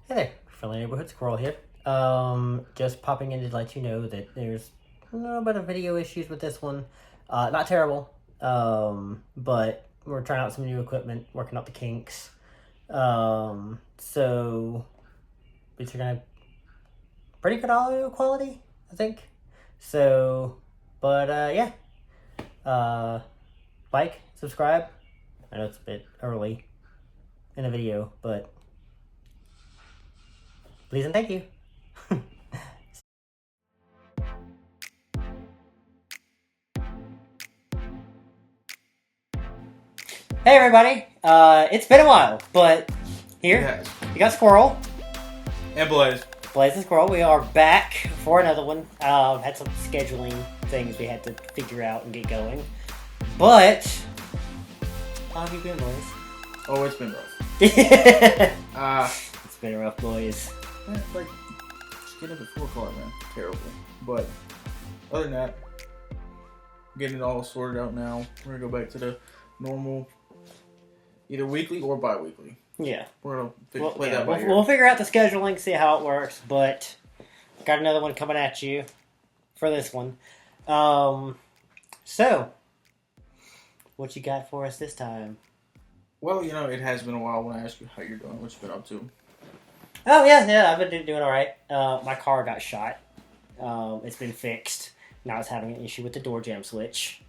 Hey there, friendly neighborhood squirrel here. Just popping in to let you know that there's a little bit of video issues with this one. Not terrible. But we're trying out some new equipment, working out the kinks. So it's gonna pretty good audio quality, I think. So, but yeah. Like, subscribe. I know it's a bit early in the video, but please and thank you. Hey everybody! It's been a while, but here, Yes. you got Squirrel, And Blaze. Blaze and Squirrel. We are back for another one. Had some scheduling things we had to figure out and get going. But, how have you been, boys? Oh, it's been rough. It's been rough, boys. Like, just getting up at 4 o'clock, man. Terrible. But, other than that, getting it all sorted out now. We're going to go back to the normal, either weekly or bi-weekly. Yeah. We're going to play that by ear. We'll figure out the scheduling, see how it works, but got another one coming at you for this one. So, what you got for us this time? Well, you know, it has been a while when I asked you how you're doing, what you've been up to. Oh, yeah, I've been doing alright. My car got shot. It's been fixed. Now it's having an issue with the door jam switch.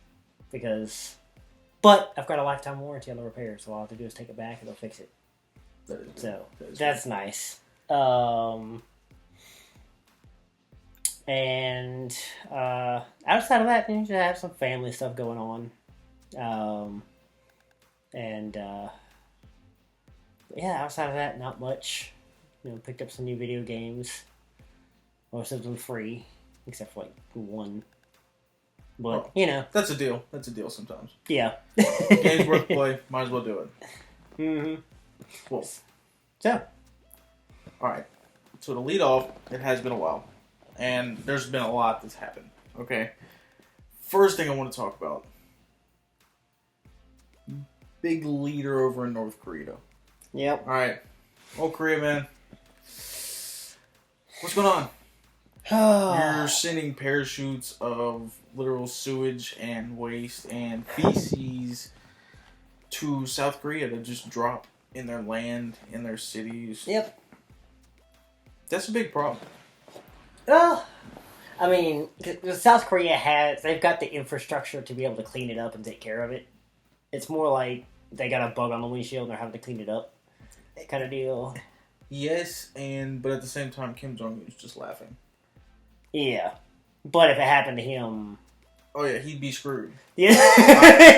But I've got a lifetime warranty on the repair, so all I have to do is take it back and they'll fix it. That's nice. And outside of that, I have some family stuff going on. Yeah, outside of that, not much. Picked up some new video games. Most of them free, except for like one. But, That's a deal. That's a deal sometimes. Yeah. Game's worth the play. Might as well do it. Mm-hmm. Cool. So. Alright. So to lead off, it has been a while. And there's been a lot that's happened. Okay? First thing I want to talk about. Big leader over in North Korea. Yep. Alright. Old Korea, man. What's going on? You're sending parachutes of literal sewage and waste and feces to South Korea to just drop in their land, in their cities. Yep. That's a big problem. Well, I mean, South Korea they've got the infrastructure to be able to clean it up and take care of it. It's more like they got a bug on the windshield and they're having to clean it up kind of deal. Yes, but at the same time, Kim Jong-un's just laughing. Yeah. But if it happened to him... Oh yeah, he'd be screwed. Yeah.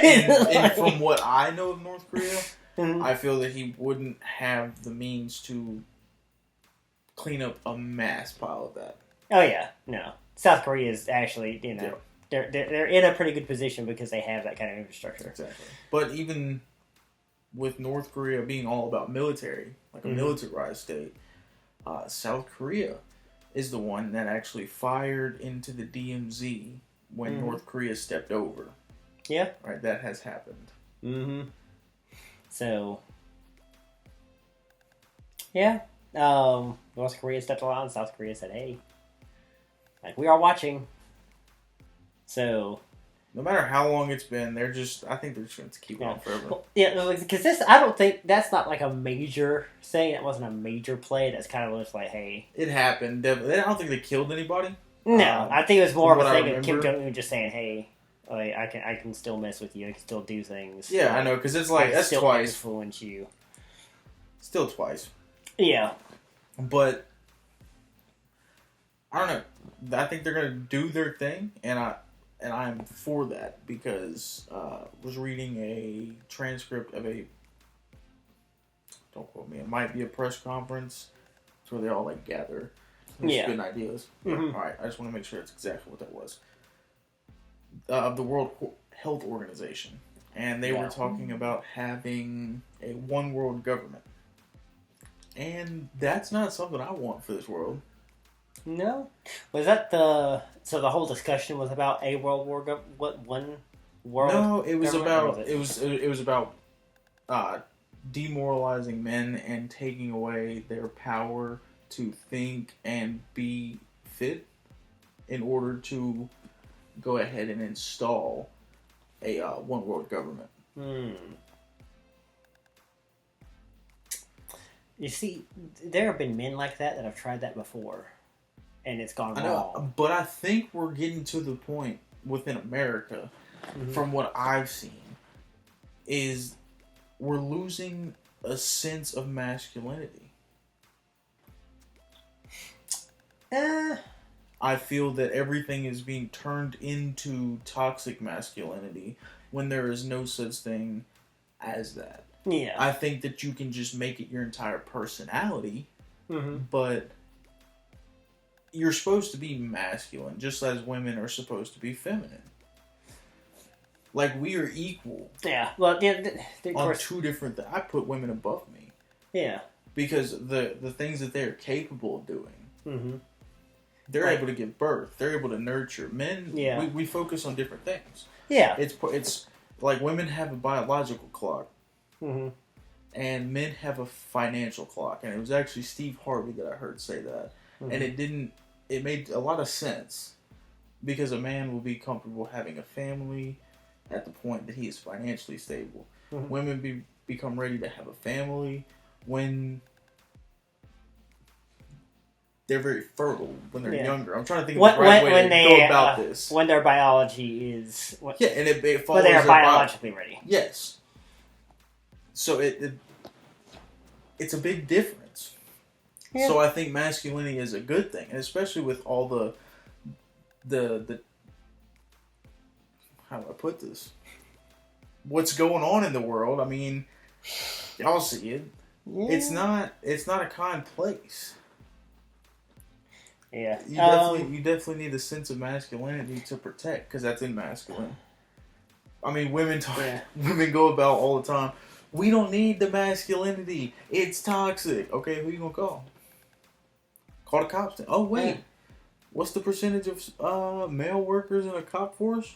And from what I know of North Korea, Mm-hmm. I feel that he wouldn't have the means to clean up a mass pile of that. Oh yeah, no. South Korea is actually, Yeah. they're in a pretty good position because they have that kind of infrastructure. Exactly. But even with North Korea being all about military, like a militarized state, South Korea is the one that actually fired into the DMZ when North Korea stepped over. Yeah. Right, that has happened. Mm-hmm. So, yeah. North Korea stepped along, South Korea said, hey, like, we are watching. So... No matter how long it's been, I think they're just going to keep on forever. Well, yeah, because I don't think, that's not like a major thing. That wasn't a major play. That's kind of just like, hey. It happened. I don't think they killed anybody. No, I think it was more of a thing of Kim remember. Jong-un just saying, hey, like, I can still mess with you. I can still do things. Yeah, I know, because it's like, that's still twice. influence you. Still twice. Yeah. But, I don't know. I think they're going to do their thing, and I'm for that, because I was reading a transcript of don't quote me, it might be a press conference, where they all, like, gather spin ideas. Mm-hmm. Alright, I just want to make sure it's exactly what that was. Of the World Health Organization. And they were talking about having a one world government. And that's not something I want for this world. No? Was that so the whole discussion was about a world war, one world? No, it was government, about, it was about demoralizing men and taking away their power to think and be fit in order to go ahead and install a one world government. You see, there have been men like that have tried that before, and it's gone wrong. But I think we're getting to the point within America, from what I've seen, is we're losing a sense of masculinity. I feel that everything is being turned into toxic masculinity when there is no such thing as that. Yeah. I think that you can just make it your entire personality, but you're supposed to be masculine, just as women are supposed to be feminine. Like, we are equal. Yeah. Well, yeah. On two different things. I put women above me. Yeah. Because the things that they're capable of doing. They're like, able to give birth. They're able to nurture. Men, we focus on different things. Yeah. It's like women have a biological clock. And men have a financial clock. And it was actually Steve Harvey that I heard say that. And it made a lot of sense. Because a man will be comfortable having a family at the point that he is financially stable. Women become ready to have a family when they're very fertile, when they're younger. I'm trying to think of the right way to go about this. When their biology is... and it follows when they are biologically ready. Yes. So it's a big difference. Yeah. So I think masculinity is a good thing, and especially with all the how do I put this? What's going on in the world? I mean, y'all see it. Yeah. It's not a kind place. Yeah. You definitely need a sense of masculinity to protect, because that's masculine. I mean, women go about all the time. We don't need the masculinity. It's toxic. Okay, who you gonna call? Call the cops then. Oh wait, what's the percentage of male workers in a cop force?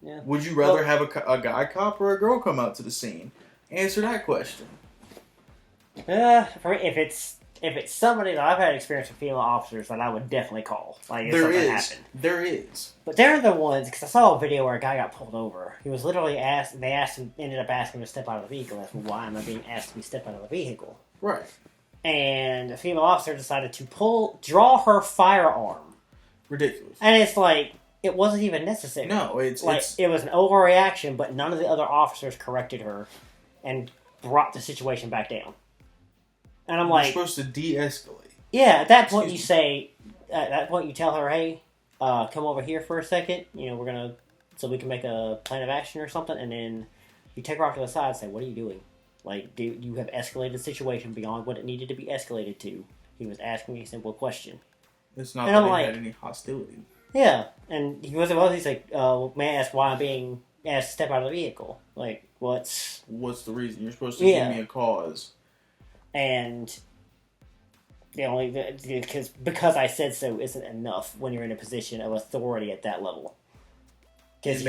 Yeah. Would you rather have a guy cop or a girl come out to the scene? Answer that question. For me, if it's somebody that I've had experience with female officers, that I would definitely call. Like, if something happened. There is. But they're the ones, because I saw a video where a guy got pulled over. He was literally ended up asking him to step out of the vehicle. That's why am I being asked to step out of the vehicle? Right. And a female officer decided to draw her firearm. Ridiculous. And it's like, it wasn't even necessary. No, it was an overreaction, but none of the other officers corrected her and brought the situation back down. And I'm like, you're supposed to de-escalate. Yeah, at that point you tell her, hey, come over here for a second. You know, so we can make a plan of action or something. And then you take her off to the side and say, what are you doing? Like, you have escalated the situation beyond what it needed to be escalated to. He was asking a simple question. It's not that he had any hostility. Yeah, and he's like, may I ask why I'm being asked to step out of the vehicle? Like, what's the reason? You're supposed to give me a cause. And because I said so isn't enough when you're in a position of authority at that level. Because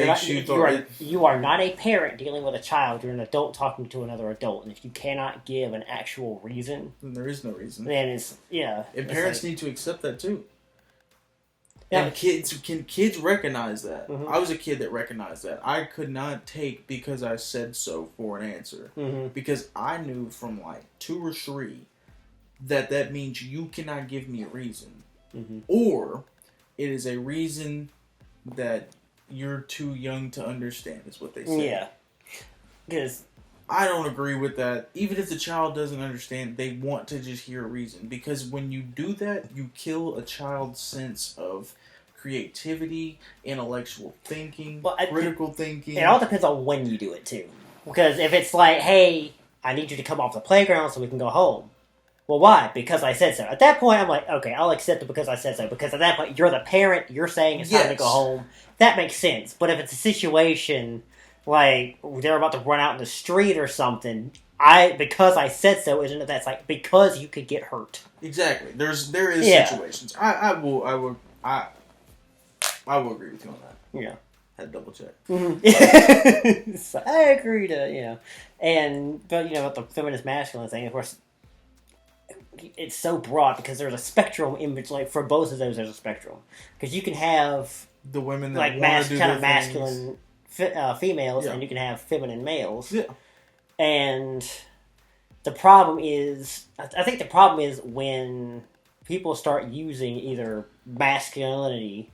you are not a parent dealing with a child. You're an adult talking to another adult, and if you cannot give an actual reason, then there is no reason. Then and parents need to accept that too. Yeah. And kids recognize that. I was a kid that recognized that. I could not take because I said so for an answer. Because I knew from like 2 or 3 that means you cannot give me a reason. Or it is a reason that you're too young to understand, is what they say. Yeah. Because I don't agree with that. Even if the child doesn't understand, they want to just hear a reason. Because when you do that, you kill a child's sense of creativity, intellectual thinking, critical thinking. It all depends on when you do it, too. Because if it's like, hey, I need you to come off the playground so we can go home. Well, why? Because I said so. At that point, I'm like, okay, I'll accept it because I said so. Because at that point, you're the parent, you're saying it's time to go home. That makes sense. But if it's a situation like they're about to run out in the street or something, because I said so, isn't it? That's like because you could get hurt. Exactly. There is situations. I will agree with you on that. Yeah. Had to double check. Mm-hmm. So I agree to, but with the feminist masculine thing, of course, it's so broad because there's a spectrum in between. Like for both of those, there's a spectrum because you can have the women that like want to do kind of things. masculine females, Yeah. and you can have feminine males. Yeah. And the problem is, I think the problem is when people start using either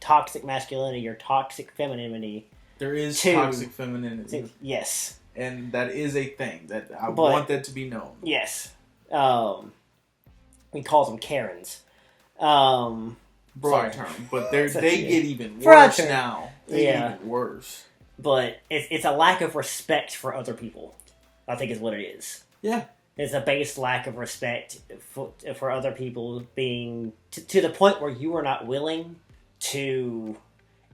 toxic masculinity, or toxic femininity. There is toxic femininity. Yes. And that is a thing that I want that to be known. Yes. We call them Karens. Broad term, but they get even Broad worse term. now. They get even worse. But it's a lack of respect for other people, I think is what it is. Yeah. It's a base lack of respect for other people, being to the point where you are not willing to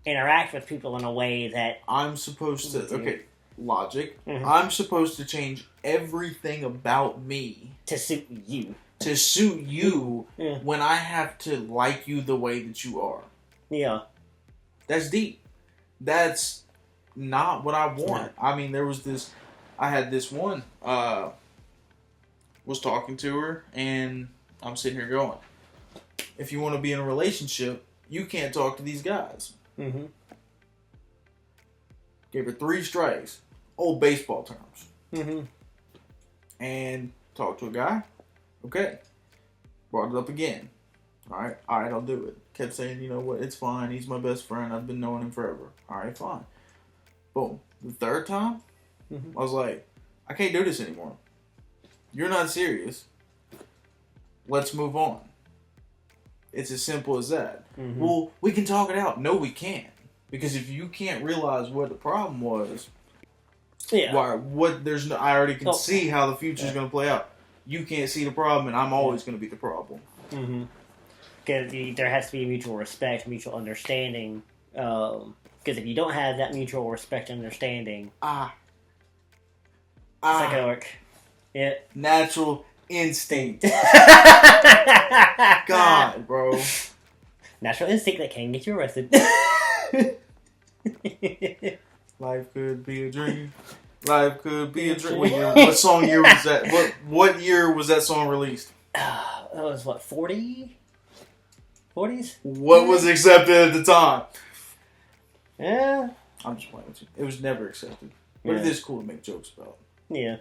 interact with people in a way that I'm supposed to. Okay, logic. Mm-hmm. I'm supposed to change everything about me to suit you. To suit you when I have to like you the way that you are. Yeah. That's deep. That's not what I want. No. I mean, I had this one, was talking to her, and I'm sitting here going, if you want to be in a relationship, you can't talk to these guys. Mm-hmm. Gave her 3 strikes. Old baseball terms. Mm-hmm. And talked to a guy. Okay. Brought it up again. Alright, I'll do it. Kept saying, you know what, it's fine. He's my best friend. I've been knowing him forever. Alright, fine. Boom. The 3rd time, I was like, I can't do this anymore. You're not serious. Let's move on. It's as simple as that. Mm-hmm. Well, we can talk it out. No, we can't. Because if you can't realize what the problem was, I already can see how the future's going to play out. You can't see the problem, and I'm always going to be the problem. Mm-hmm. Because there has to be mutual respect, mutual understanding. Because if you don't have that mutual respect and understanding, it's not going to work. Yeah. Natural instinct. God, bro. Natural instinct that can get you arrested. Life could be a dream. Life could be a dream. What song year was that? What year was that song released? That was what, 40? 40s? What was accepted at the time? Yeah. I'm just playing with you. It was never accepted. But it is cool to make jokes about. Yeah.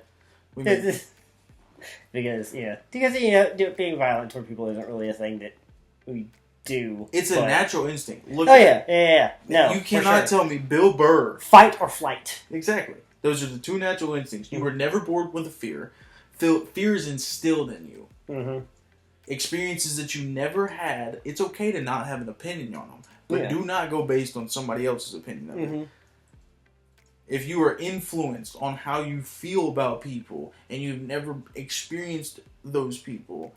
Because being violent toward people isn't really a thing that we do. It's a natural instinct. Look. Yeah. No, you cannot tell me Bill Burr. Fight or flight. Exactly. Those are the 2 natural instincts. You were never born with a fear. Fear is instilled in you. Mm-hmm. Experiences that you never had. It's okay to not have an opinion on them, but do not go based on somebody else's opinion of it. If you are influenced on how you feel about people and you've never experienced those people,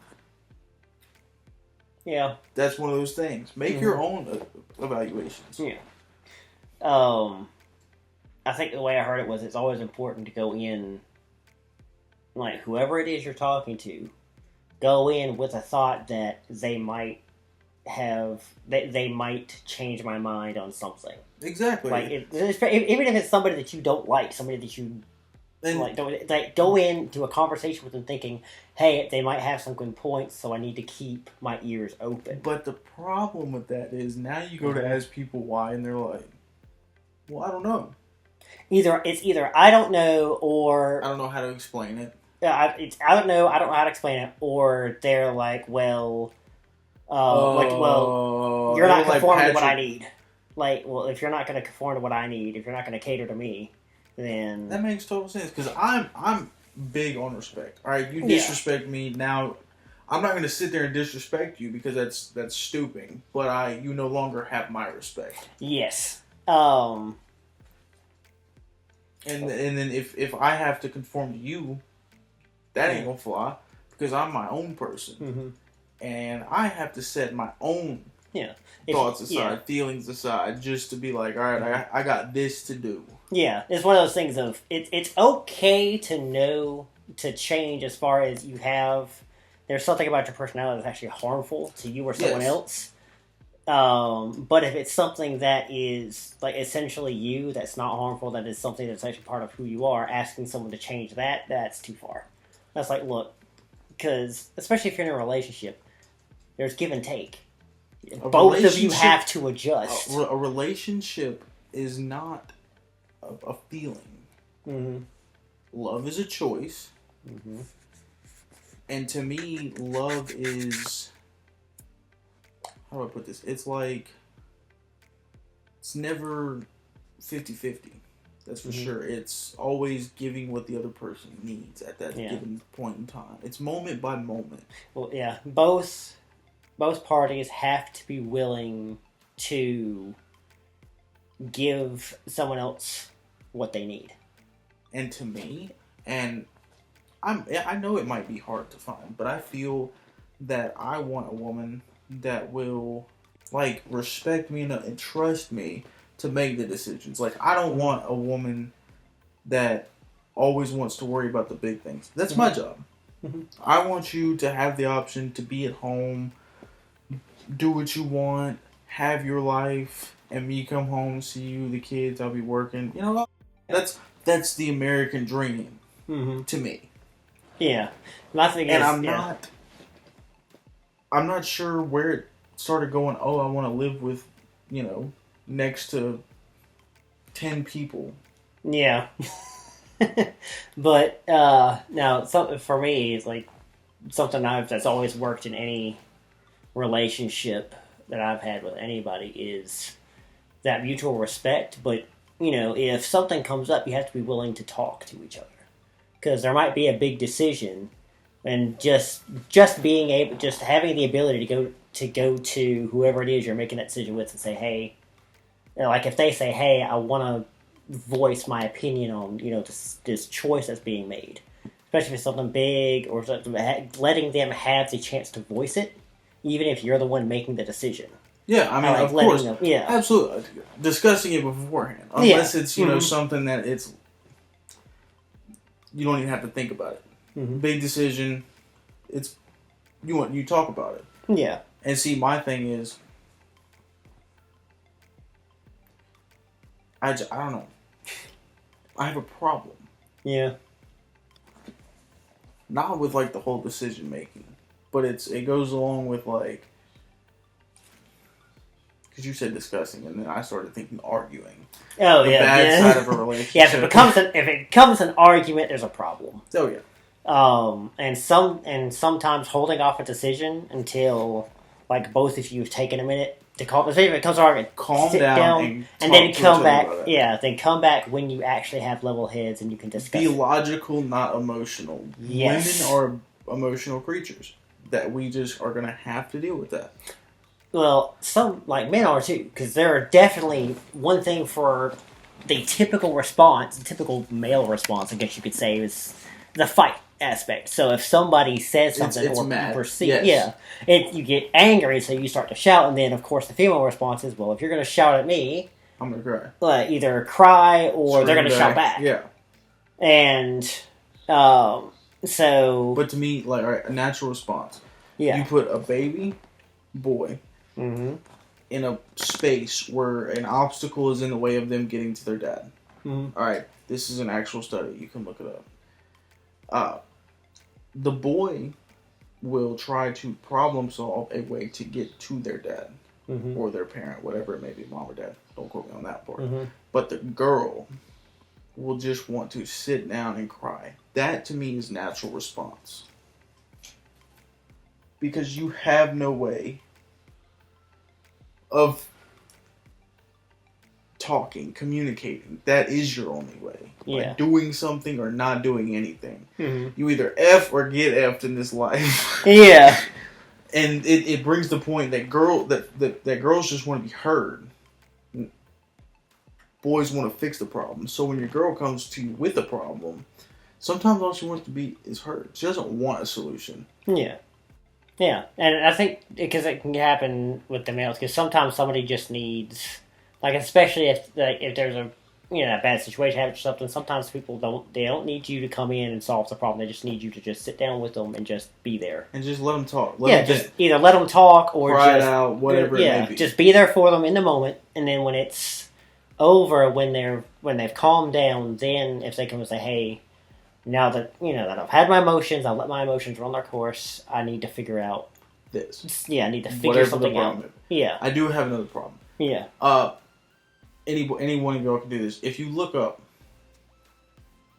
that's one of those things. Make your own evaluations. Yeah. I think the way I heard it was it's always important to go in, like, whoever it is you're talking to, go in with a thought that they might they might change my mind on something. Exactly. Like, even if it's somebody that you don't like, somebody that you go into a conversation with them thinking, hey, they might have some good points, so I need to keep my ears open. But the problem with that is now you go to ask people why, and they're like, well, I don't know. Either I don't know, or I don't know how to explain it. I don't know how to explain it, or they're like, you're not conforming to what I need. Like, well, if you're not going to conform to what I need, if you're not going to cater to me, then that makes total sense. Because I'm big on respect. All right, you disrespect me now. I'm not going to sit there and disrespect you because that's stooping. But you no longer have my respect. Yes. And then if I have to conform to you, that ain't gonna fly because I'm my own person, and I have to set my own thoughts aside, feelings aside, just to be like, all right, I got this to do. Yeah, it's one of those things of it's okay to know to change as far as you have. There's something about your personality that's actually harmful to you or someone else. But if it's something that is like essentially you, that's not harmful, that is something that's actually part of who you are, asking someone to change that, that's too far. That's like, look, because especially if you're in a relationship, there's give and take. Both of you have to adjust. A relationship is not a feeling. Mm-hmm. Love is a choice. Mm-hmm. And to me, love is... How do I put this? It's like... It's never 50-50. That's for sure. It's always giving what the other person needs at that given point in time. It's moment by moment. Well, yeah. Both parties have to be willing to give someone else what they need. And to me, and I know it might be hard to find, but I feel that I want a woman that will like respect me and trust me to make the decisions. Like, I don't want a woman that always wants to worry about the big things. That's my job. Mm-hmm. I want you to have the option to be at home, do what you want, have your life, and me come home, see you, the kids, I'll be working. You know, that's the American dream to me. Yeah. My thing is, I'm not sure where it started going, oh, I want to live with, next to 10 people. Yeah. But now, something for me is like something that's always worked in any relationship that I've had with anybody is that mutual respect. But if something comes up, you have to be willing to talk to each other, because there might be a big decision, and just having the ability to go to whoever it is you're making that decision with and say, hey, like if they say, hey, I want to voice my opinion on this choice that's being made, especially if it's something big, or letting them have the chance to voice it, even if you're the one making the decision. Yeah, I mean, of course, absolutely, discussing it beforehand, unless it's something that it's you don't even have to think about it. Mm-hmm. Big decision, it's you talk about it. Yeah, and see, my thing is, I don't know. I have a problem. Yeah. Not with like the whole decision making, but it goes along with like, because you said discussing, and then I started thinking arguing. Oh, the yeah. bad side of a relationship. Yeah, if it becomes an argument, there's a problem. Oh yeah. And sometimes holding off a decision until like both of you have taken a minute to calm. If it comes to argument, calm down and then come back. Yeah, then come back when you actually have level heads and you can discuss. Be logical, not emotional. Yes. Women are emotional creatures that we just are gonna have to deal with that. Well, some, like, men are too, because there are definitely one thing for the typical response, the typical male response, I guess you could say, is the fight aspect. So if somebody says something it's or mad. perceive, you get angry, so you start to shout, and then, of course, the female response is, well, if you're going to shout at me, I'm going to cry. Either cry or Scream they're going to shout back. Yeah. And, so... But to me, like, all right, a natural response. Yeah. You put a baby boy... Mm-hmm. in a space where an obstacle is in the way of them getting to their dad. Mm-hmm. All right, this is an actual study. You can look it up. The boy will try to problem solve a way to get to their dad or their parent, whatever it may be, mom or dad. Don't quote me on that part. Mm-hmm. But the girl will just want to sit down and cry. That, to me, is natural response. Because you have no way of talking, communicating. That is your only way. Yeah. Like doing something or not doing anything. Mm-hmm. You either F or get F'd in this life. Yeah. And it brings the point that girls just want to be heard. Boys want to fix the problem. So when your girl comes to you with a problem, sometimes all she wants to be is heard. She doesn't want a solution. Yeah. Yeah, and I think because it can happen with the males, because sometimes somebody just needs, like, especially if there's a bad situation happens or something, sometimes people don't need you to come in and solve the problem. They just need you to just sit down with them and just be there. And just let them talk. Just either let them talk or cry just... out, whatever it may be. Just be there for them in the moment, and then when it's over, when they've calmed down, then if they come and say, hey, now that, that I've had my emotions, I've let my emotions run their course, I need to figure out this. Yeah, I need to figure whatever something out. Yeah. I do have another problem. Yeah. Any one of y'all can do this. If you look up,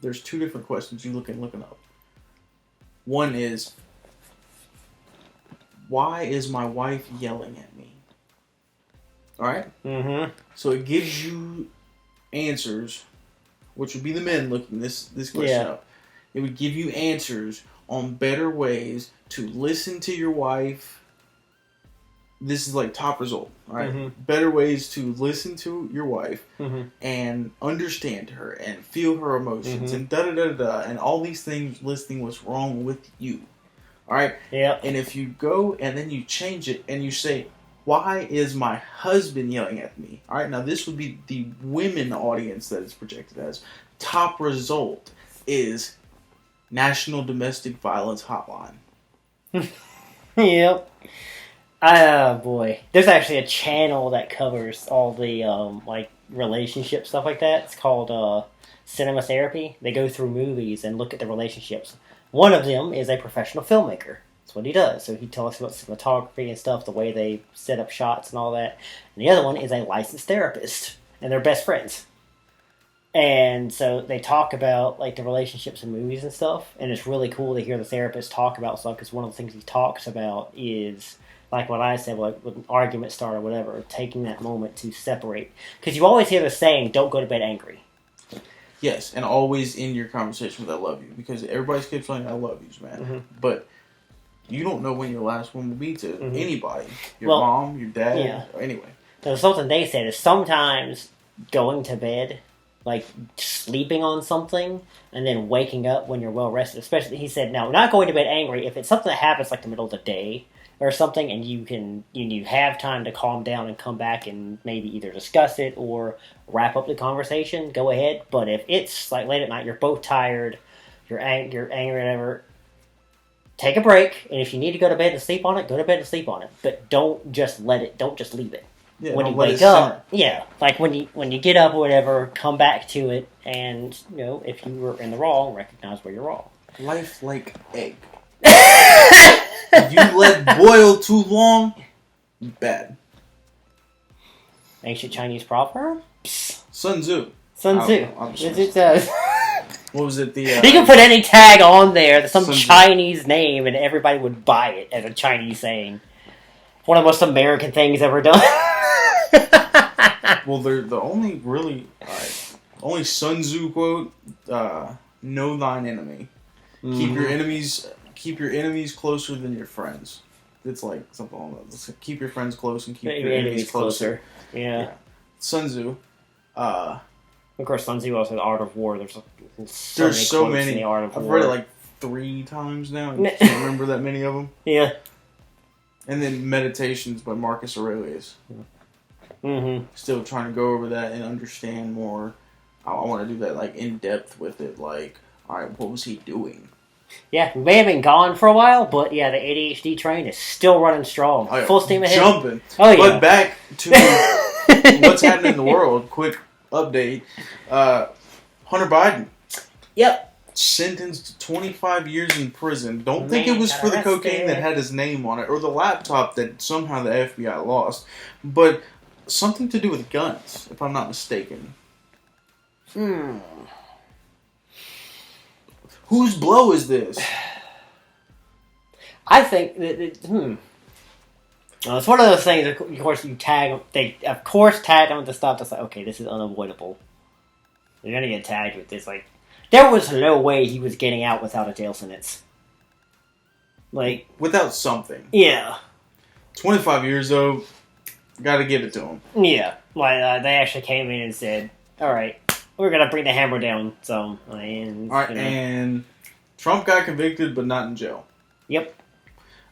there's 2 different questions you looking up. One is, why is my wife yelling at me? Alright? Mm-hmm. So it gives you answers, which would be the men looking this question up. It would give you answers on better ways to listen to your wife. This is like top result, all right? Mm-hmm. Better ways to listen to your wife mm-hmm. and understand her and feel her emotions mm-hmm. and da-da-da-da-da and all these things listing what's wrong with you, all right? Yeah. And if you go and then you change it and you say, why is my husband yelling at me? All right, now this would be the women audience that it's projected as. Top result is National Domestic Violence Hotline. Yep. Oh boy, there's actually a channel that covers all the relationship stuff like that. It's called Cinema Therapy. They go through movies and look at the relationships. One of them is a professional filmmaker. That's what he does. So he talks about cinematography and stuff, the way they set up shots and all that. And the other one is a licensed therapist, and they're best friends. And so they talk about like the relationships in movies and stuff, and it's really cool to hear the therapist talk about stuff, because one of the things he talks about is like what I said, like with an argument start or whatever, taking that moment to separate. Because you always hear the saying, "Don't go to bed angry." Yes, and always end your conversation with "I love you," because everybody keeps saying "I love yous," man. Mm-hmm. But you don't know when your last one will be to mm-hmm. anybody, your mom, your dad, or anyway. So something they said is sometimes going to bed, like sleeping on something, and then waking up when you're well rested. Especially, he said, now not going to bed angry. If it's something that happens like the middle of the day or something, and you have time to calm down and come back and maybe either discuss it or wrap up the conversation, go ahead. But if it's like late at night, you're both tired, you're angry, whatever, take a break. And if you need to go to bed and sleep on it, go to bed and sleep on it. But don't just leave it. Yeah, when you wake up, like when you get up or whatever, come back to it, and if you were in the wrong, recognize where you're wrong. Life like egg. If you let boil too long, bad. Ancient Chinese proverb? Sun Tzu. It says. What was it? You can put any tag on there, some Chinese name, and everybody would buy it as a Chinese saying. One of the most American things ever done. Well, they're the only only Sun Tzu quote. Know thine enemy. Mm-hmm. Keep your enemies closer than your friends. It's like something like that. Keep your friends close and keep your enemies closer. Yeah. Sun Tzu. Of course, Sun Tzu also has the Art of War. There's so many. In the Art of I've War. read it like 3 times now. I can't remember that many of them. Yeah. And then Meditations by Marcus Aurelius. Mm-hmm. Still trying to go over that and understand more. I want to do that like in depth with it. Like, all right, what was he doing? Yeah, we may have been gone for a while, but yeah, the ADHD train is still running strong. Oh, yeah. Full steam ahead. Jumping. Oh, yeah. But back to what's happening in the world. Quick update. Hunter Biden. Yep. Sentenced to 25 years in prison. Don't think it was for the cocaine that had his name on it, or the laptop that somehow the FBI lost, but something to do with guns, if I'm not mistaken. Whose blow is this? I think that Well, it's one of those things. Of course, you tag them. They of course tag them with the stuff that's like, okay, this is unavoidable. You're gonna get tagged with this. Like, there was no way he was getting out without a jail sentence. Like, without something. Yeah. 25 years though. Gotta give it to him. Yeah. Like they actually came in and said, "All right, we're gonna bring the hammer down some." And, all right, and Trump got convicted, but not in jail. Yep.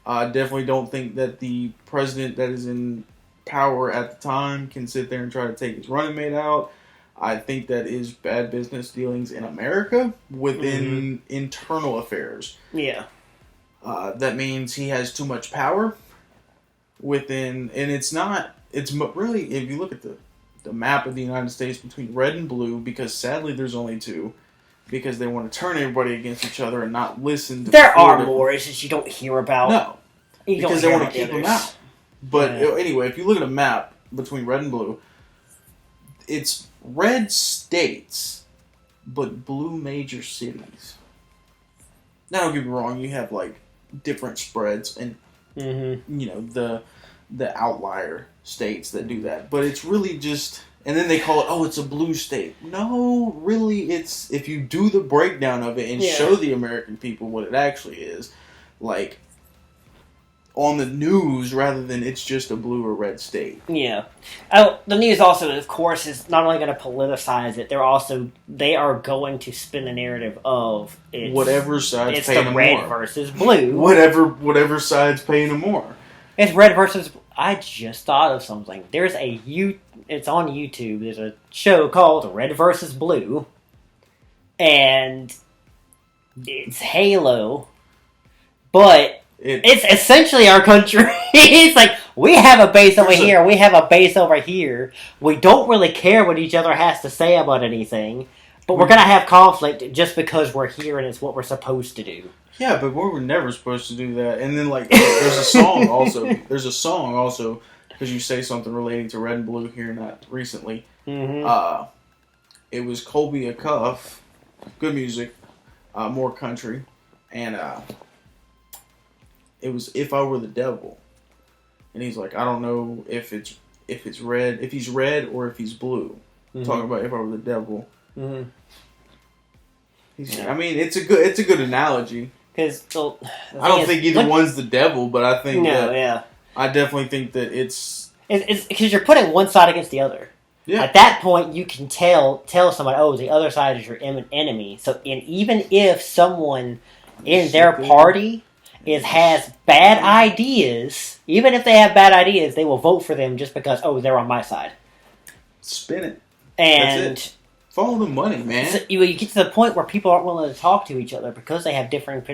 I definitely don't think that the president that is in power at the time can sit there and try to take his running mate out. I think that is bad business dealings in America within internal affairs. Yeah. That means he has too much power within, and it's not. It's really, if you look at the map of the United States between red and blue, because sadly there's only two, because they want to turn everybody against each other and not listen to. There are more. It's just you don't hear about. No, because they want to keep them out. But Yeah. anyway, if you look at a map between red and blue, it's red states, but blue major cities. Now, don't get me wrong, you have like different spreads and you know the outlier states that do that, but it's really just, and then they call it, oh, it's a blue state. No, really, it's, if you do the breakdown of it and show the American people what it actually is, like on the news, rather than it's just a blue or red state. Yeah. Oh, the news also, of course, is not only going to politicize it, they are going to spin the narrative of Whatever side's it's paying the them red more. versus blue. Whatever side's paying them more. It's red versus. I just thought of something. There's it's on YouTube. There's a show called Red versus Blue, and it's Halo, but it's essentially our country. It's like, we have a base over here, we have a base over here. We don't really care what each other has to say about anything, but we're going to have conflict just because we're here and it's what we're supposed to do. Yeah, but we were never supposed to do that. And then, like, there's a song also. There's a song also, because you say something relating to red and blue here, not recently. Mm-hmm. It was Colby a Cuff, good music, more country, and it was If I Were the Devil. And he's like, I don't know if it's red, if he's red or if he's blue. Talking about If I Were the Devil. Mm-hmm. I mean, it's a good analogy. Because I don't think either one's the devil, but I think I definitely think that it's because you're putting one side against the other. Yeah. At that point, you can tell somebody, oh, the other side is your enemy. So, even if someone in their party has bad ideas, even if they have bad ideas, they will vote for them just because, oh, they're on my side. Spin it. And that's it. Follow the money, man. So you get to the point where people aren't willing to talk to each other because they have different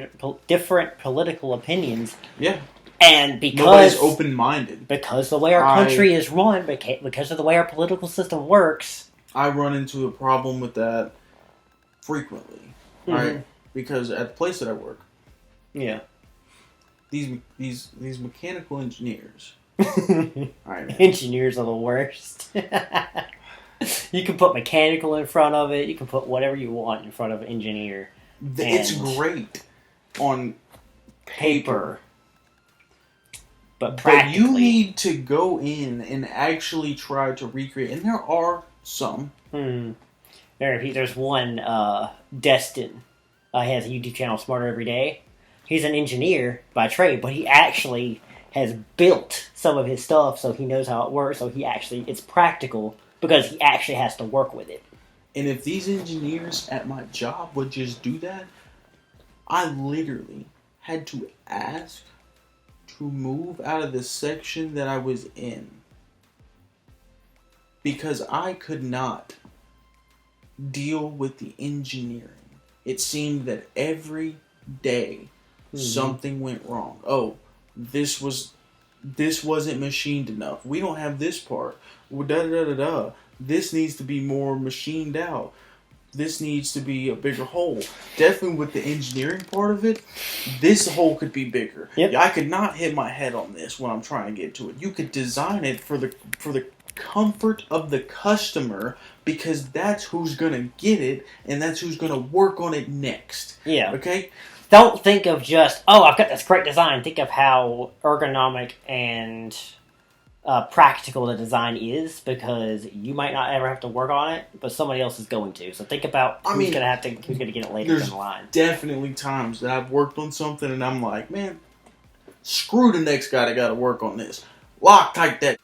political opinions. Yeah. And because nobody's open-minded. Because the way our country is run, because of the way our political system works. I run into a problem with that frequently. Right? Because at the place that I work. Yeah. These mechanical engineers. Alright, engineers are the worst. You can put mechanical in front of it. You can put whatever you want in front of engineer. It's great on paper. But you need to go in and actually try to recreate. And there are some. There's one, Destin. He has a YouTube channel, Smarter Every Day. He's an engineer by trade, but he actually has built some of his stuff, so he knows how it works. So it's practical. Because he actually has to work with it. And if these engineers at my job would just do that, I literally had to ask to move out of the section that I was in. Because I could not deal with the engineering. It seemed that every day something went wrong. Oh, this wasn't machined enough. We don't have this part. This needs to be more machined out. This needs to be a bigger hole. Definitely with the engineering part of it, this hole could be bigger. Yep. I could not hit my head on this when I'm trying to get to it. You could design it for the comfort of the customer, because that's who's gonna get it and that's who's gonna work on it next. Yeah. Okay? Don't think of just, oh, I've got this great design. Think of how ergonomic and practical the design is, because you might not ever have to work on it, but somebody else is going to. So think about who's going to get it later down the line. Definitely times that I've worked on something and I'm like, man, screw the next guy that got to work on this. Loctite that.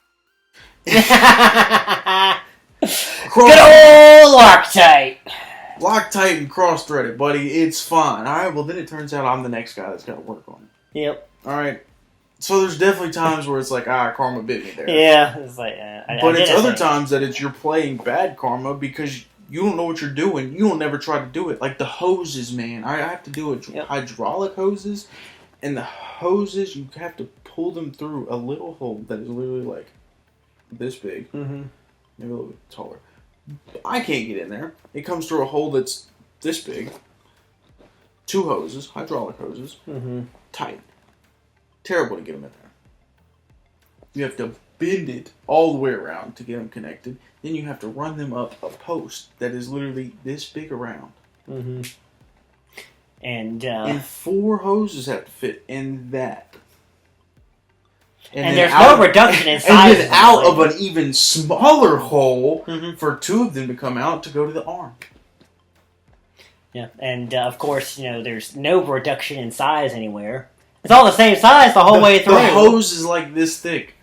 Good old Loctite. Loctite and cross-thread it, buddy. It's fine. All right. Well, then it turns out I'm the next guy that's got to work on it. Yep. All right. So there's definitely times where it's like, karma bit me there. Yeah, it's like, but it's other times that it's you're playing bad karma because you don't know what you're doing. You don't never try to do it. Like the hoses, man. I have to do it. Yep. Hydraulic hoses, and the hoses you have to pull them through a little hole that is literally like this big, maybe a little bit taller. I can't get in there. It comes through a hole that's this big. 2 hoses, hydraulic hoses, tight. Terrible to get them in there. You have to bend it all the way around to get them connected. Then you have to run them up a post that is literally this big around. And 4 hoses have to fit in that. And there's no reduction in size. And then out of an even smaller hole for 2 of them to come out to go to the arm. Yeah, and of course, there's no reduction in size anywhere. It's all the same size the whole way through. The hose is like this thick.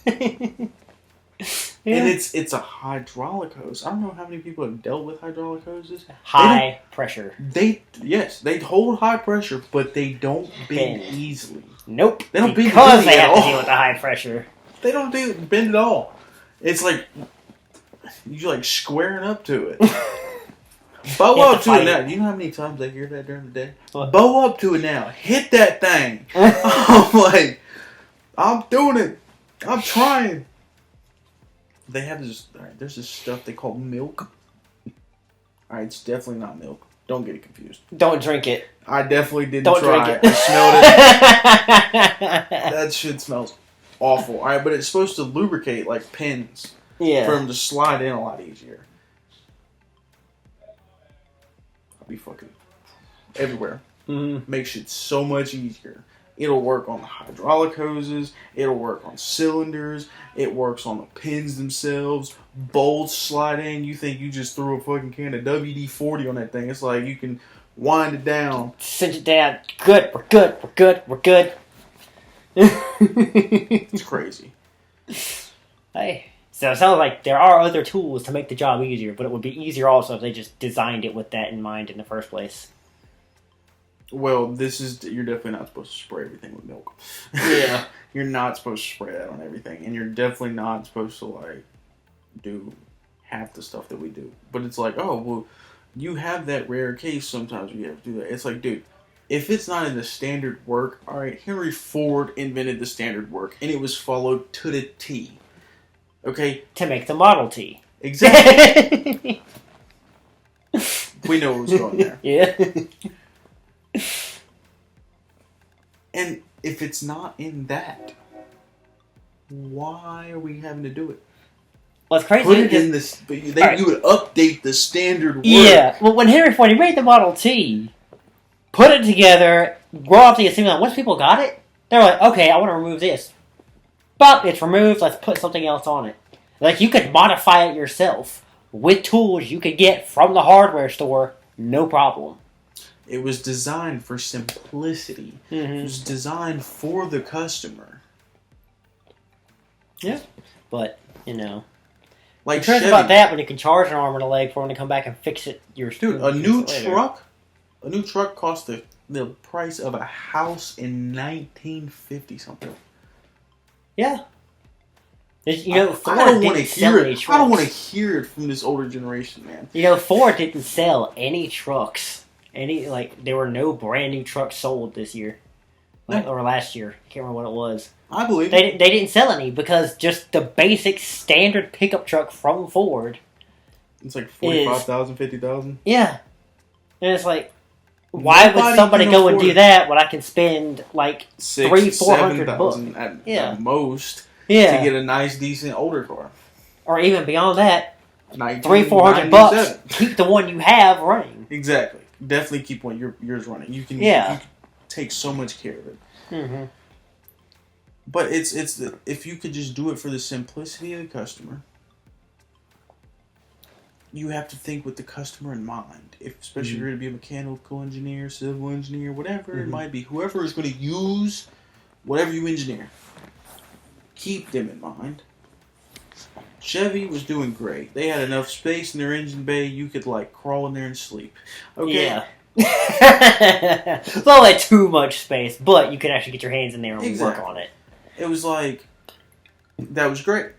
And it's a hydraulic hose. I don't know how many people have dealt with hydraulic hoses. High pressure. They hold high pressure, but they don't bend easily. Nope. They don't bend because they have to deal with the high pressure. They don't bend at all. It's like you're like squaring up to it. Bow up to it now. Do you know how many times I hear that during the day? What? Bow up to it now. Hit that thing. I'm like, I'm doing it. I'm trying. They have this. All right, there's this stuff they call milk. All right, it's definitely not milk. Don't get it confused. Don't drink it. I definitely didn't Don't try drink it. I smelled it. That shit smells awful. All right, but it's supposed to lubricate like pins. Yeah. For them to slide in a lot easier. I'll be fucking everywhere. Makes it so much easier. It'll work on the hydraulic hoses. It'll work on cylinders. It works on the pins themselves. Bolts slide in. You think you just threw a fucking can of WD-40 on that thing. It's like you can wind it down. Cinch it down. Good. We're good. We're good. We're good. It's crazy. Hey. So it sounds like there are other tools to make the job easier, but it would be easier also if they just designed it with that in mind in the first place. Well, you're definitely not supposed to spray everything with milk. Yeah. You're not supposed to spray that on everything. And you're definitely not supposed to, do half the stuff that we do. But it's like, oh, well, you have that rare case sometimes where you have to do that. It's like, dude, if it's not in the standard work, all right, Henry Ford invented the standard work, and it was followed to the T. Okay? To make the Model T. Exactly. We know what was going there. Yeah. And if it's not in that, why are we having to do it? Well, it's crazy. Put it in this. You would update the standard work. Yeah. Well, when Henry Ford, he made the Model T, put it together, grow off the assembly line. Once people got it, they were like, okay, I want to remove this. But it's removed, let's put something else on it. Like, you could modify it yourself with tools you could get from the hardware store, no problem. It was designed for simplicity. It was designed for the customer. Yeah. But, like who cares about that when you can charge an arm and a leg for them to come back and fix it yourself? Dude, a new truck cost the price of a house in 1950 something. Yeah. Ford didn't sell any trucks. I don't want to hear it from this older generation, man. Ford didn't sell any trucks. There were no brand new trucks sold this year. Or last year. I can't remember what it was. I believe They didn't sell any because just the basic standard pickup truck from Ford. It's like 45,000, 50,000. Yeah. And it's like, why would somebody go and do that when I can spend like $300-400 at most to get a nice, decent older car? Or even beyond that, $300-400. Keep the one you have running. Exactly. Definitely keep yours running. You can take so much care of it. But if you could just do it for the simplicity of the customer, you have to think with the customer in mind. Especially if you're going to be a mechanical engineer, civil engineer, whatever it might be, whoever is going to use whatever you engineer, keep them in mind. Chevy was doing great. They had enough space in their engine bay. You could crawl in there and sleep. Okay. Yeah. It's a little bit too much space, but you can actually get your hands in there and work on it. It was like, that was great.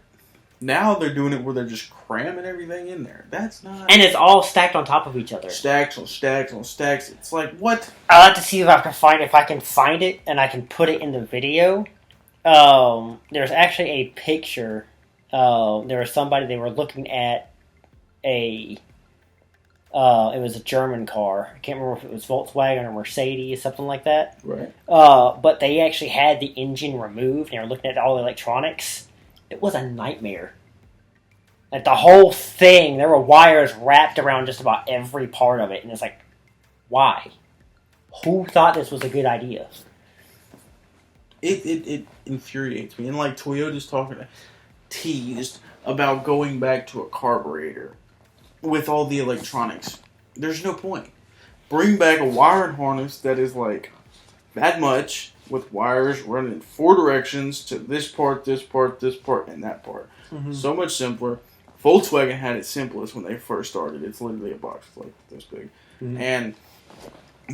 Now they're doing it where they're just cramming everything in there. That's not... And it's all stacked on top of each other. Stacks on stacks on stacks. It's like, what? I'll have to see if I can find it and I can put it in the video. There's actually a picture. There was somebody, they were looking at it was a German car. I can't remember if it was Volkswagen or Mercedes, something like that. Right. But they actually had the engine removed and they were looking at all the electronics. It was a nightmare. Like, the whole thing, there were wires wrapped around just about every part of it, and it's like, why? Who thought this was a good idea? It infuriates me. And like Toyota's talking teased about going back to a carburetor with all the electronics. There's no point. Bring back a wiring harness that is like that much, with wires running in 4 directions to this part, this part, this part, and that part. Mm-hmm. So much simpler. Volkswagen had it simplest when they first started. It's literally a box like this big. Mm-hmm.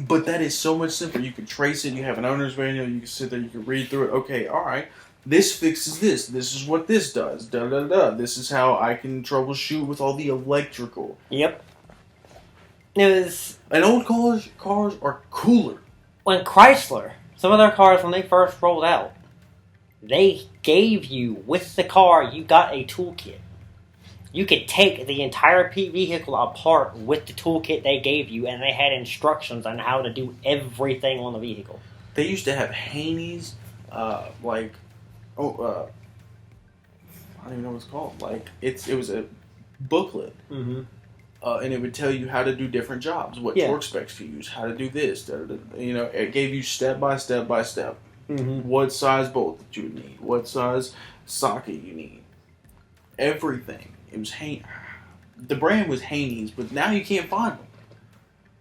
But that is so much simpler. You can trace it. You have an owner's manual. You can sit there. You can read through it. Okay, all right. This fixes this. This is what this does. Da da da. This is how I can troubleshoot with all the electrical. Yep. It was... And old cars are cooler. When Chrysler... Some of their cars, when they first rolled out, they gave you, with the car, you got a toolkit. You could take the entire vehicle apart with the toolkit they gave you, and they had instructions on how to do everything on the vehicle. They used to have Haney's, I don't even know what it's called. Like, it was a booklet. Mm-hmm. And it would tell you how to do different jobs, what torque specs to use, how to do this. You know, it gave you step by step by step. Mm-hmm. What size bolt that you would need, what size socket you need, everything. It was the brand was Haney's, but now you can't find them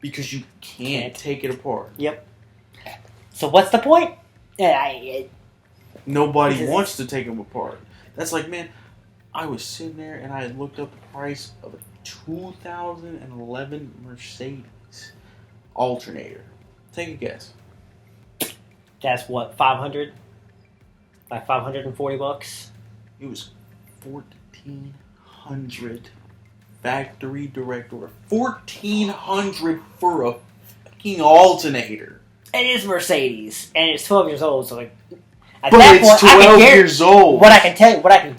because you can't take it apart. Yep. So what's the point? Nobody wants to take them apart. That's like, man, I was sitting there and I looked up the price of a 2011 Mercedes alternator. Take a guess. That's what, 500? Like $540? It was $1,400 factory direct order. $1,400 for a fucking alternator. It is Mercedes, and it's 12 years old, so like... But it's 12 years old. What I can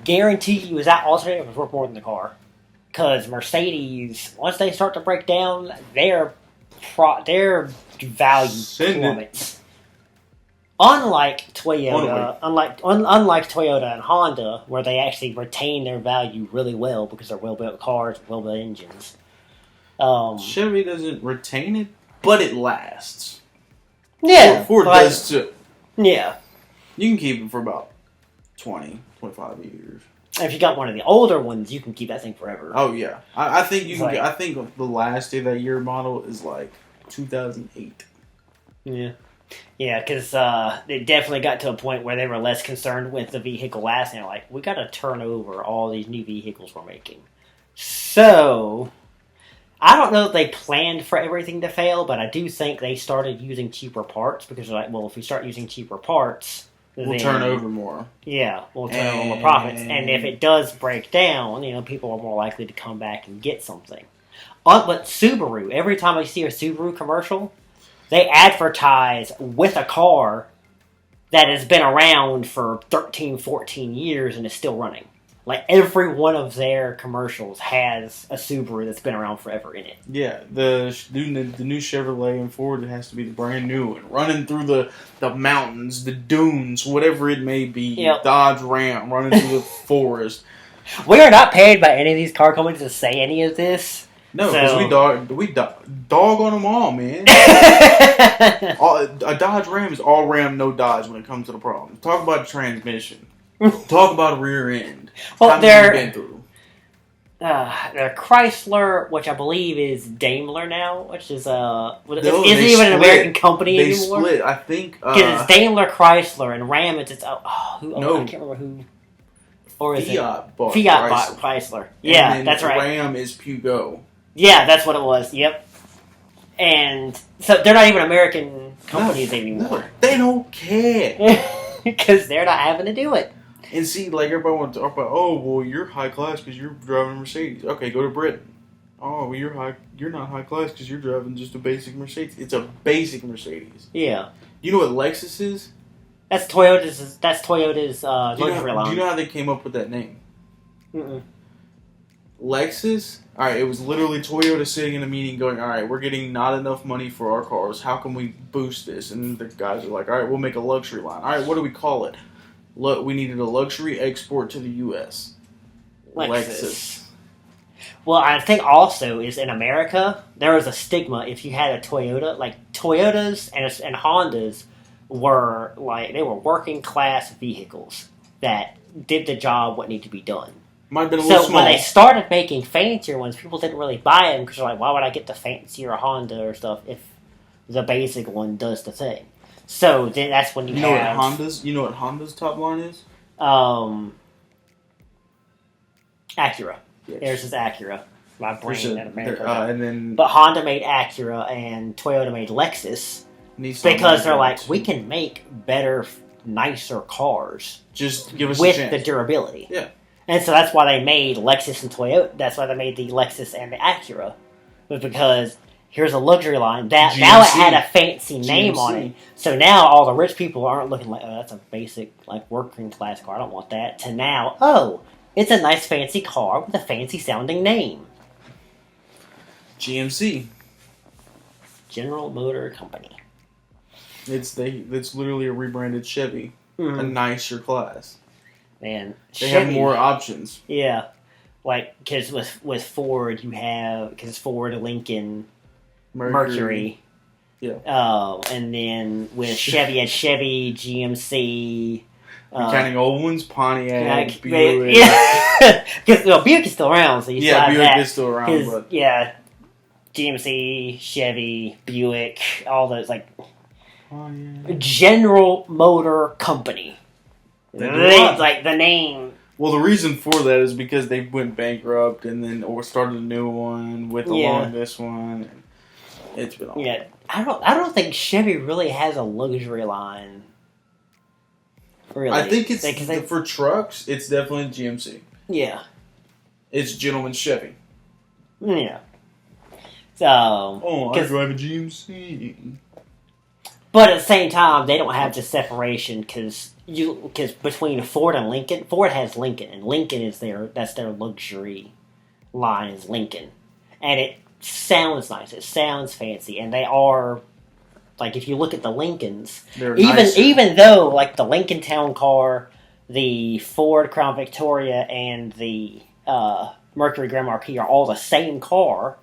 guarantee you is that alternator was worth more than the car. Because Mercedes, once they start to break down, their value plummets. Unlike Toyota, unlike Toyota and Honda, where they actually retain their value really well because they're well-built cars, well-built engines. Chevy doesn't retain it, but it lasts. Yeah. Ford does too. Yeah. You can keep it for about 20, 25 years. If you got one of the older ones, you can keep that thing forever. Oh yeah, I think you can. I think the last of that year model is like 2008. Yeah, because they definitely got to a point where they were less concerned with the vehicle lasting. They're like, we got to turn over all these new vehicles we're making. So I don't know if they planned for everything to fail, but I do think they started using cheaper parts because they're like, well, if we start using cheaper parts. We'll turn over more. Yeah, we'll turn over more profits. And if it does break down, people are more likely to come back and get something. But Subaru, every time I see a Subaru commercial, they advertise with a car that has been around for 13, 14 years and is still running. Like, every one of their commercials has a Subaru that's been around forever in it. Yeah, the new Chevrolet and Ford, it has to be the brand new one. Running through the mountains, the dunes, whatever it may be. Yep. Dodge Ram, running through the forest. We are not paid by any of these car companies to say any of this. No, because we dog on them all, man. A Dodge Ram is all Ram, no Dodge when it comes to the problem. Talk about the transmission. Talk about a rear end. Well, they're Chrysler, which I believe is Daimler now, which is isn't even an American company anymore. They split, I think. Because it's Daimler Chrysler and Ram. It's I can't remember who. Or is Fiat bought Chrysler. Yeah, that's right. Ram is Pugo. Yeah, that's what it was. Yep. And so they're not even American companies anymore. No, they don't care. Because they're not having to do it. And see, like, everybody wants to talk about, oh, well, you're high class because you're driving a Mercedes. Okay, go to Britain. Oh, well, you're not high class because you're driving just a basic Mercedes. It's a basic Mercedes. Yeah. You know what Lexus is? That's Toyota's luxury line. Do you know how they came up with that name? Mm-mm. Lexus, alright, it was literally Toyota sitting in a meeting going, alright, we're getting not enough money for our cars. How can we boost this? And the guys are like, alright, we'll make a luxury line. Alright, what do we call it? Look, we needed a luxury export to the U.S. Lexus. Well, I think also is in America, there was a stigma if you had a Toyota. Like, Toyotas and Hondas were, like, they were working class vehicles that did the job what needed to be done. Might have been a little So small. when they started making fancier ones, people didn't really buy them because they're like, why would I get the fancier Honda or stuff if the basic one does the thing? So then that's when you know have... You know what Honda's top line is? Acura. Yes. Theirs is Acura. My brain in America. And then But Honda made Acura and Toyota made Lexus Nissan because they're like, too. we can make better, nicer cars Just give us with a chance. the durability. Yeah. And so that's why they made Lexus and Toyota. That's why they made the Lexus and the Acura. But because here's a luxury line that now it had a fancy name on it. So now all the rich people aren't looking like, oh, that's a basic like working class car. I don't want that. To now, oh, it's a nice fancy car with a fancy sounding name. GMC. General Motor Company. It's literally a rebranded Chevy, Mm-hmm. a nicer class. Man, They Chevy, have more options. Yeah, like because with Ford you have because Ford, Lincoln, Mercury. Yeah. And then with Chevy, you had Chevy, GMC. You're counting old ones, Pontiac, Buick. Buick. Yeah, because Buick is still around, so you still have Buick that. is still around, but Yeah, GMC, Chevy, Buick, all those like General Motor Company. Like the name. Well, the reason for that is because they went bankrupt and then or started a new one with along this one. And it's been awful. Yeah, I don't think Chevy really has a luxury line. Really, I think it's for trucks. It's definitely GMC. Yeah, it's Gentleman Chevy. Yeah. So. I drive a GMC. But at the same time, they don't have the separation because between Ford and Lincoln, Ford has Lincoln, and Lincoln is that's their luxury line is Lincoln, and it sounds nice, it sounds fancy, and they are like if you look at the Lincolns, even though like the Lincoln Town Car, the Ford Crown Victoria, and the Mercury Grand Marquis are all the same car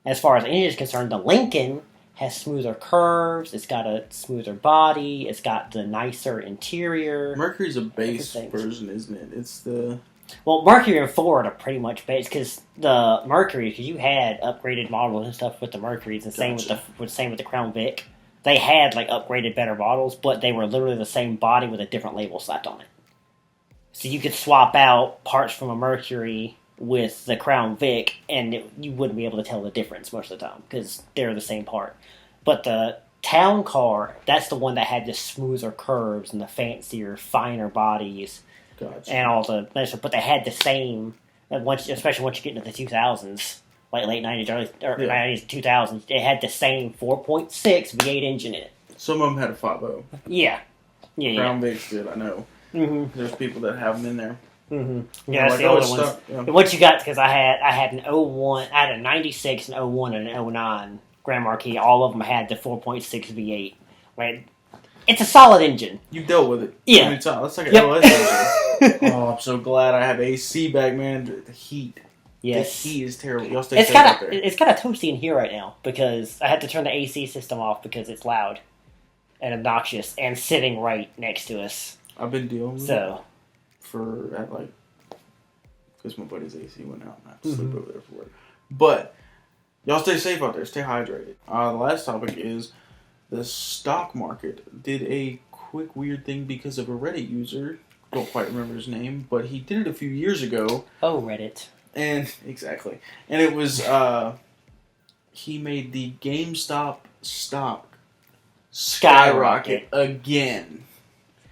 as far as engine is concerned, the Lincoln has smoother curves, it's got a smoother body, it's got the nicer interior. Mercury's a base version, isn't it? It's the... Well, Mercury and Ford are pretty much base, because the Mercury, because you had upgraded models and stuff with the Mercuries, and same with the Crown Vic. They had, like, upgraded better models, but they were literally the same body with a different label slapped on it. So you could swap out parts from a Mercury with the Crown Vic, and you wouldn't be able to tell the difference most of the time because they're the same part. But the town car, that's the one that had the smoother curves and the fancier, finer bodies, and all the. But they had the same. Especially once you get into the 2000s, like late 90s, early 90s, 2000s, it had the same 4.6 V8 engine in it. Some of them had a 5.0. Yeah. Crown Vics did, I know. Mm-hmm. There's people that have them in there. Mm-hmm. Yeah, that's the older ones. Yeah. What you got, because I had an 01, I had a 96, an 01, and an 09 Grand Marquis. All of them had the 4.6 V8. Right? It's a solid engine. You dealt with it. Yeah. That's like an LS engine. Oh, I'm so glad I have AC back, man. The heat. Yes. The heat is terrible. Y'all stay safe out there. It's kind of toasty in here right now because I had to turn the AC system off because it's loud and obnoxious and sitting right next to us. I've been dealing with it. Because my buddy's AC went out and I have to sleep over there for work. But y'all stay safe out there. Stay hydrated. The last topic is the stock market did a quick weird thing because of a Reddit user. Don't quite remember his name, but he did it a few years ago. Oh, Reddit. And exactly. And it was he made the GameStop stock skyrocket again.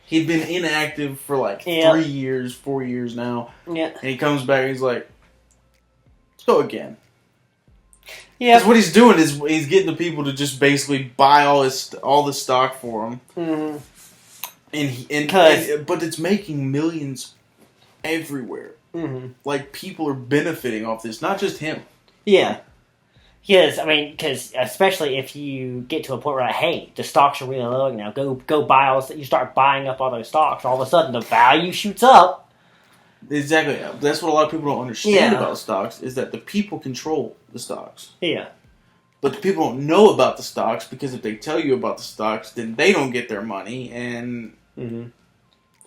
He'd been inactive for like 3 years, 4 years now. Yeah. And he comes back and he's like, let's go again. Yeah. Because what he's doing is he's getting the people to just basically buy all the stock for him. Mm-hmm. But it's making millions everywhere. Mm-hmm. Like, people are benefiting off this, not just him. Yeah. Yes, I mean, because especially if you get to a point where, like, hey, the stocks are really low now, go buy all this, you start buying up all those stocks, all of a sudden the value shoots up. Exactly. That's what a lot of people don't understand about stocks, is that the people control the stocks. Yeah. But the people don't know about the stocks, because if they tell you about the stocks, then they don't get their money, and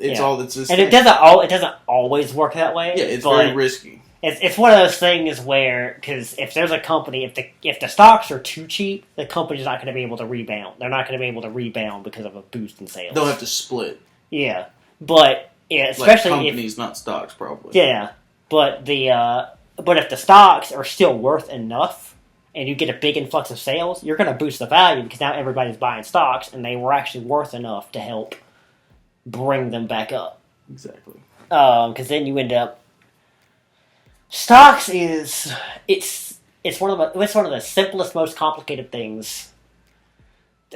it's all that's just... And it doesn't always work that way. Yeah, it's very risky. It's one of those things where, because if there's a company, if the stocks are too cheap, the company's not going to be able to rebound. They're not going to be able to rebound because of a boost in sales. They'll have to split. Yeah, but especially like companies, not stocks, probably. Yeah, but if the stocks are still worth enough, and you get a big influx of sales, you're going to boost the value because now everybody's buying stocks, and they were actually worth enough to help bring them back up. Exactly. Because then you end up. Stocks it's one of the simplest, most complicated things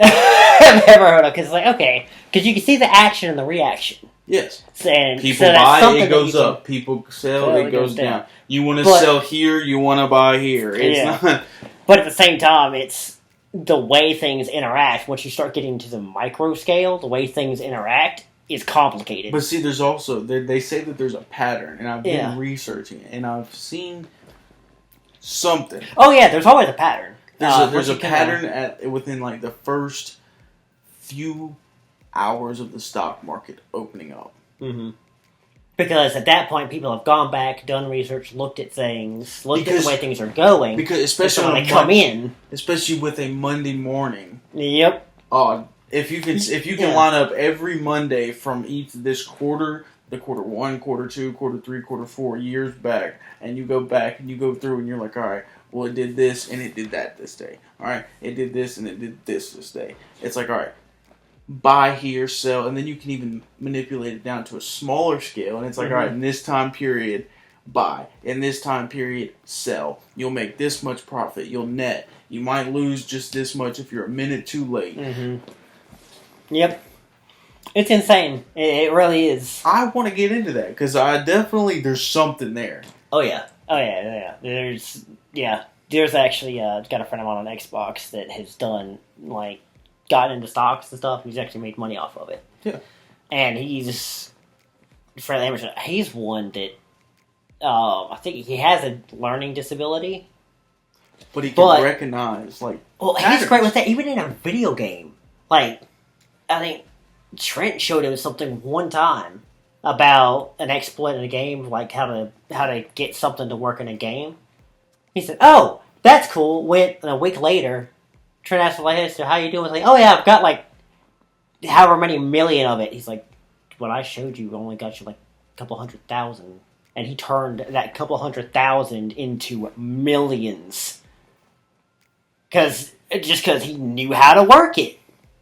I've ever heard of. Because it's like, okay, because you can see the action and the reaction. Yes. And people buy, it goes up. People sell, it goes down. You want to sell here, you want to buy here. It's not. But at the same time, it's the way things interact. Once you start getting to the micro scale, the way things interact is complicated. But see, there's also they say that there's a pattern, and I've been researching it, and I've seen something. Oh yeah, there's always a pattern. There's a pattern within like the first few hours of the stock market opening up. Mm-hmm. Because at that point, people have gone back, done research, looked at things, looked at the way things are going. Because especially when they come in, especially with a Monday morning. Yep. If you can line up every Monday from this quarter, the quarter 1, quarter 2, quarter 3, quarter 4 years back, and you go back and you go through and you're like, all right, well, it did this and it did that this day. All right, it did this and it did this day. It's like, all right, buy here, sell, and then you can even manipulate it down to a smaller scale. And it's like, all right, in this time period, buy. In this time period, sell. You'll make this much profit. You'll net. You might lose just this much if you're a minute too late. Mm-hmm. Yep. It's insane. It really is. I want to get into that because there's something there. Oh yeah. There's actually got a friend of mine on Xbox that has done gotten into stocks and stuff. He's actually made money off of it. Yeah. And he's fairly amateur. He's one that I think he has a learning disability. But he can recognize patterns. He's great with that. Even in a video game, I think Trent showed him something one time about an exploit in a game, like how to get something to work in a game. He said, "Oh, that's cool." Went a week later, Trent asked him, "So how you doing?" He's like, "Oh yeah, I've got however many million of it." He's like, "What I showed you only got you a couple 100,000," and he turned that couple 100,000 into millions because he knew how to work it.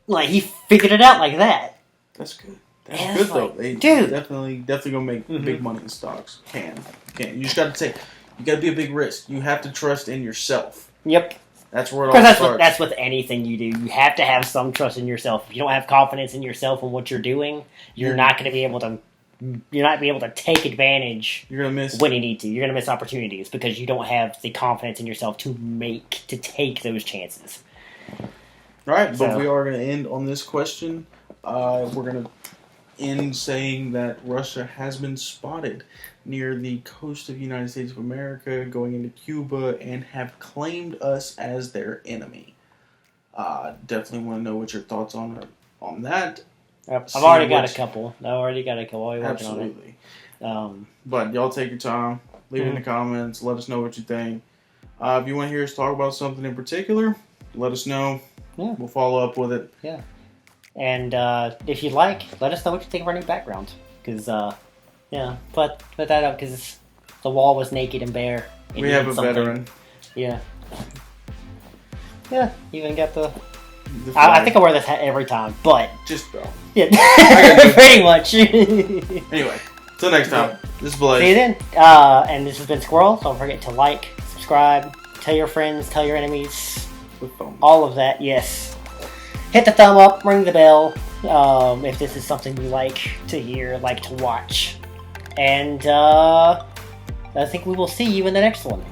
He figured it out like that. That's good. That's good though. They definitely gonna make big money in stocks. Can. You just gotta you gotta be a big risk. You have to trust in yourself. Yep. That's where it all starts. That's with anything you do. You have to have some trust in yourself. If you don't have confidence in yourself and what you're doing, you're not going to be able to. You're not be able to take advantage. You're gonna miss when you need to. You're gonna miss opportunities because you don't have the confidence in yourself to take those chances. All right, but we are going to end on this question. We're going to end saying that Russia has been spotted near the coast of the United States of America, going into Cuba, and have claimed us as their enemy. Definitely want to know what your thoughts on that. I've already got a couple. Absolutely. But y'all take your time. Leave it in the comments. Let us know what you think. If you want to hear us talk about something in particular, let us know. Yeah. We'll follow up with it. Yeah. And if you'd like, let us know what you think of our new background. Because, put that up because the wall was naked and bare. We have a veteran. Yeah. Yeah, even got the. The I flag. think I wear this hat every time, but Just bro. yeah, got you. pretty much. Anyway, till next time. This is Blaze. See you then. And this has been Squirrel. Don't forget to like, subscribe, tell your friends, tell your enemies, all of that. Yes. Hit the thumb up, ring the bell. If this is something you like to hear, like to watch, and I think we will see you in the next one.